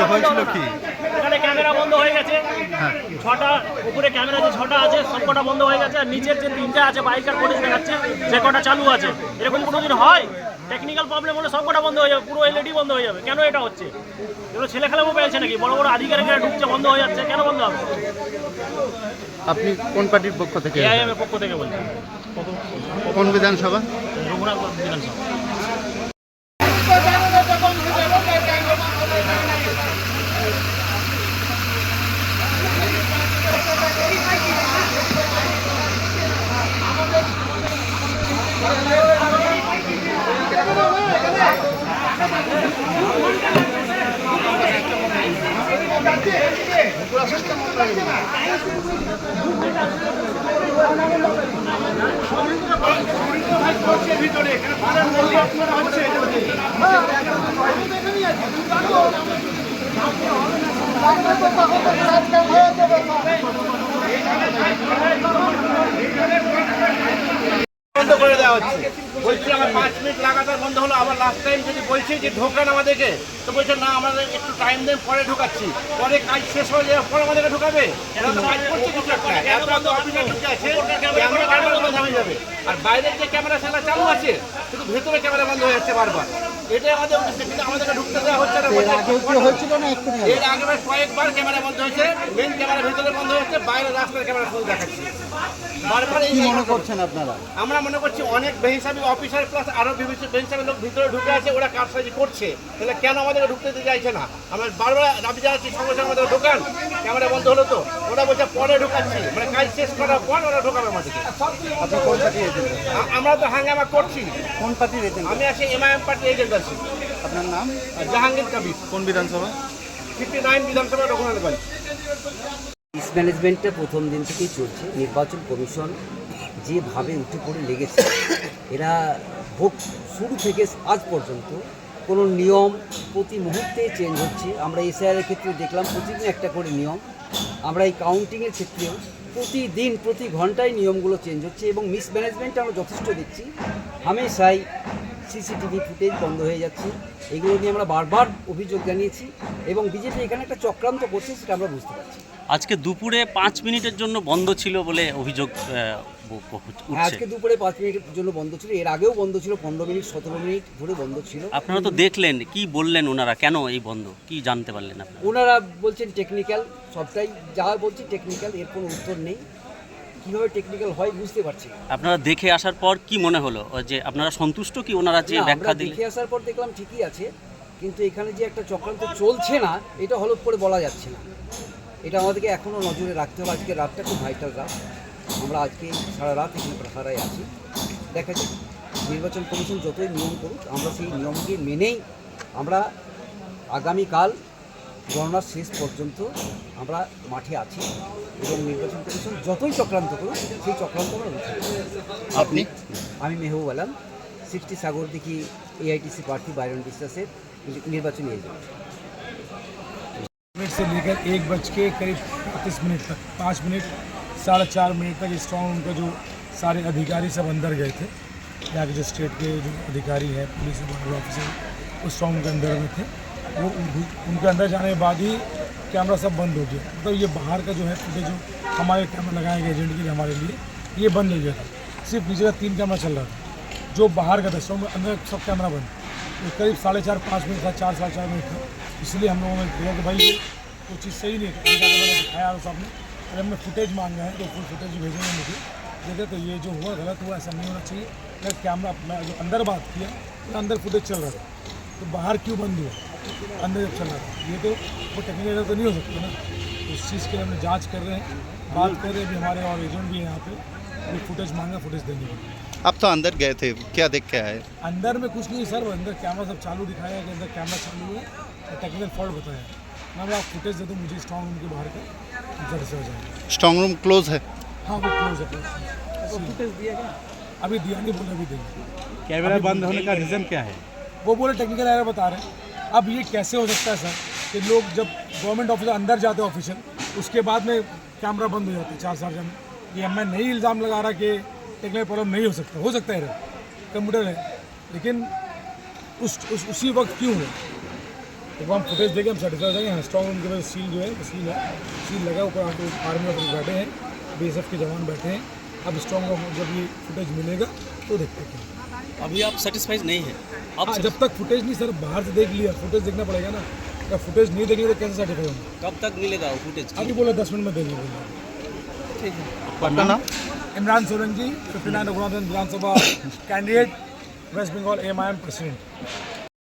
হয়েছিল কি? এখানে ক্যামেরা বন্ধ হয়ে গেছে, ছটা উপরে ক্যামেরা যে ছটা আছে সবকটা বন্ধ হয়ে গেছে, আর নিচের যে তিনটা আছে বাইকার ফুটেজ দেখাচ্ছে সে কটা চালু আছে। এরকম কোনোদিন হয়? টেকনিক্যাল প্রবলেম হলে সবকটা বন্ধ হয়ে যাবে, পুরো এলইডি বন্ধ হয়ে যাবে। কেন এটা হচ্ছে? এগুলো ছেলে খেলাবো পেয়েছে নাকি? বড় বড় আধিকারিকরা ঢুকছে, বন্ধ হয়ে যাচ্ছে, কেন বন্ধ হবে? আপনি কোন পার্টির পক্ষ থেকে? এআইএম এর পক্ষ থেকে বলছি। কোন বিধানসভা? রঘুনাথ বিধানসভা। ভিতরে বন্ধ করে দেওয়া হচ্ছে। বলছি আমার 5 মিনিট লাগাতার বন্ধ হলো, আবার লাস্ট টাইম যদি বলছি যে ঢোকান আমাদেরকে, তো বলছে না আমাদের একটু টাইম দেন, পরে ঢুকাচ্ছি। পরে কাজ শেষ হয়ে যাওয়ার পর আমাদেরকে ঢুকাবে? এরা তো কাজ করছে কিছু একটা, এত অফিসার ঢুকে আছে, ক্যামেরা বারবার বন্ধ হয়ে যাবে। আর বাইরের যে ক্যামেরা সেটা চালু আছে, শুধু ভেতরে ক্যামেরা বন্ধ হয়ে যাচ্ছে বারবার। এটাই আমাদের উদ্দেশ্য, কিন্তু আমাদেরকে ঢুকতে দেওয়া হচ্ছে না। এর আগে কয়েকবার ক্যামেরা বন্ধ হয়েছে, মেন ক্যামেরা ভেতরে বন্ধ হয়েছে, বাইরে রাস্তার ক্যামেরা শুধু দেখাচ্ছে বারবার। এই মনে করছেন আপনারা? আমরা মনে করছি অনেক বেহিসাবি অফিসার প্লাস আরো বেহিসাবি লোক ভিতরে ঢুকে আছে, ওরা কারসাজি করছে। তাহলে কেন আমাদেরকে ঢুকতে দিতে চাইছে না? আমরা বারবার দাবি জানাচ্ছি সঙ্গে সঙ্গে আমাদের ঢোকান। ক্যামেরা বন্ধ হলো তো ওরা বলছে পরে ঢুকাচ্ছি, মানে কাজ শেষ করার পর ওরা ঢোকাবে আমাদেরকে। আমরা তো হাঙ্গামা করছি। কোন পার্টির এজেন্ট? আমি আছি এমআইএম পার্টি এজেন্ট আছি। আপনার নাম? জাহাঙ্গীর কবির। কোন বিধানসভা? 59 বিধানসভা, রঘুনাথগঞ্জ। মিসম্যানেজমেন্টটা প্রথম দিন থেকেই চলছে। নির্বাচন কমিশন যেভাবে উঠে পড়ে লেগেছে, এরা ভোট শুরু থেকে আজ পর্যন্ত কোনো নিয়ম প্রতি মুহূর্তে চেঞ্জ হচ্ছে। আমরা এসআইআরের ক্ষেত্রে দেখলাম প্রতিদিন একটা করে নিয়ম, আমরা এই কাউন্টিংয়ের ক্ষেত্রেও প্রতিদিন প্রতি ঘন্টায় নিয়মগুলো চেঞ্জ হচ্ছে এবং মিসম্যানেজমেন্ট আমরা যথেষ্ট দেখছি। হামেশাই সিসিটিভি ফুটেজ বন্ধ হয়ে যাচ্ছে, এগুলো নিয়ে আমরা বারবার অভিযোগ জানিয়েছি এবং বিজেপি এখানে একটা চক্রান্ত করছে, সেটা আমরা বুঝতে পারছি। আজকে দুপুরে 5 মিনিটের জন্য বন্ধ ছিল বলে অভিযোগ উঠছে। আজকে দুপুরে 5 মিনিটের জন্য বন্ধ ছিল, এর আগেও বন্ধ ছিল, 15 মিনিট 17 মিনিট ধরে বন্ধ ছিল। আপনারা তো দেখলেন, কি বললেন ওনারা, কেন এই বন্ধ, কি জানতে পারলেন আপনারা? ওনারা বলছেন টেকনিক্যাল, সবটাই যা বলছে টেকনিক্যাল, এর কোনো উত্তর নেই। কীভাবে টেকনিক্যাল হয় বুঝতে পারছি না। আপনারা দেখে আসার পর কি মনে হলো, যে আপনারা সন্তুষ্ট কি ওনারা যে ব্যাখ্যা দিলেন? দেখে আসার পর দেখলাম ঠিকই আছে, কিন্তু এখানে যে একটা চক্রান্ত চলছে না এটা হলফ করে বলা যাচ্ছে না। এটা আমাদেরকে এখনও নজরে রাখতে হবে। আজকে রাতটা খুব ভাইটাল রাত, আমরা আজকে সারা রাত এখানে পাহারায় আছি। দেখা যাক নির্বাচন কমিশন যতই নিয়ম করুক, আমরা সেই নিয়মকে মেনেই আমরা আগামীকাল গণনা শেষ পর্যন্ত আমরা মাঠে আছি এবং নির্বাচন কমিশন যতই চক্রান্ত করুক সেই চক্রান্ত আমরা রুখে দেব। আপনি? আমি মেহবুব আলম, 60 সাগরদিঘি एआईटीसी प्रार्थी बायरन বিশ্বাসের নির্বাচনী এজেন্ট। मिनट से लेकर 1:35 तक 5 मिनट 4:30 मिनट तक स्ट्रॉन्ग रूम का जो सारे अधिकारी सब अंदर गए थे। यहाँ के जो स्टेट के जो अधिकारी हैं, पुलिस ऑफिसर, उस स्ट्रॉन्ग रूम के अंदर में थे। वो उनके अंदर जाने के बाद ही कैमरा सब बंद हो गया। मतलब ये बाहर का जो है फुटेज जो हमारे कैमरा लगाए गए एजेंट के लिए हमारे लिए ये बंद हो गया था। सिर्फ नीचे का 3 कैमरा चल रहा था, जो बाहर का था स्ट्रॉन्ग अंदर सब कैमरा बंद। तो करीब 4:30-5 मिनट था, 4-4.5 मिनट था। इसलिए हम लोगों ने देखा कि भाई ये कोई चीज़ सही नहीं है। मैंने दिखाया उस साहब ने, अगर हमें फुटेज मांगा है तो फुल फुटेज भेजेंगे मुझे। देखे तो ये जो हुआ गलत हुआ, ऐसा नहीं होना चाहिए। अगर कैमरा मैं जो अंदर बात किया तो अंदर फुटेज चल रहा था, तो बाहर क्यों बंद हुआ? अंदर जब चल रहा था, ये तो वो टेक्निकल तो नहीं हो सकता ना। तो इस चीज़ के लिए हम जाँच कर रहे हैं, बात कर रहे हैं। अभी हमारे और एजेंट भी हैं यहाँ पे, वो फुटेज मांगा, फुटेज देंगे। आप तो अंदर गए थे, क्या देख के आए? अंदर में कुछ नहीं सर, अंदर कैमरा सब चालू दिखाया कि अंदर कैमरा चालू है और टेक्निकल फॉल्ट बताया। मैं आप फुटेज दे दूँ मुझे स्ट्रॉन्ग रूम के बाहर का, जल्द से हो जाएगा। स्ट्रॉन्ग रूम क्लोज है? हाँ वो क्लोज है। फुटेज दिया क्या? अभी दिया नहीं, बोले अभी देंगे। कैमरा बंद होने का रीज़न क्या है? वो बोले टेक्निकल एरर बता रहे हैं। अब ये कैसे हो सकता है सर कि लोग जब गवर्नमेंट ऑफिसर अंदर जाते हैं ऑफिसर, उसके बाद में कैमरा बंद हो जाते हैं 4 जन। ये मैं नहीं इल्ज़ाम लगा रहा कि टेक्निकल प्रॉब्लम नहीं हो सकता है एरर, कंप्यूटर है। लेकिन उसी वक्त क्यों हुआ। एक बार हम फुटेज देखें, हम सर्टिफाई हो जाएंगे। हाँ, स्ट्रॉन्ग रूम के पास सील जो है वो सील लगा, ऊपर आर्मी ऑफिसर बैठे हैं, BSF के जवान बैठे हैं। अब स्ट्रॉन्ग रूम जब ये फुटेज मिलेगा तो देखते हैं। अभी आप सेटिस्फाइड नहीं है हाँ, जब तक फुटेज नहीं सर, बाहर से देख लिया, फुटेज देखना पड़ेगा ना। अगर फुटेज नहीं देखेंगे तो कैसे सर्टिफाई होंगे। कब तक मिलेगा वो फुटेज? अभी बोला 10 मिनट में देंगे बोला। ठीक है। आपका नाम? Imran Solanki, 59 Raghunathganj Vidhan Sabha candidate, West Bengal AMIM president.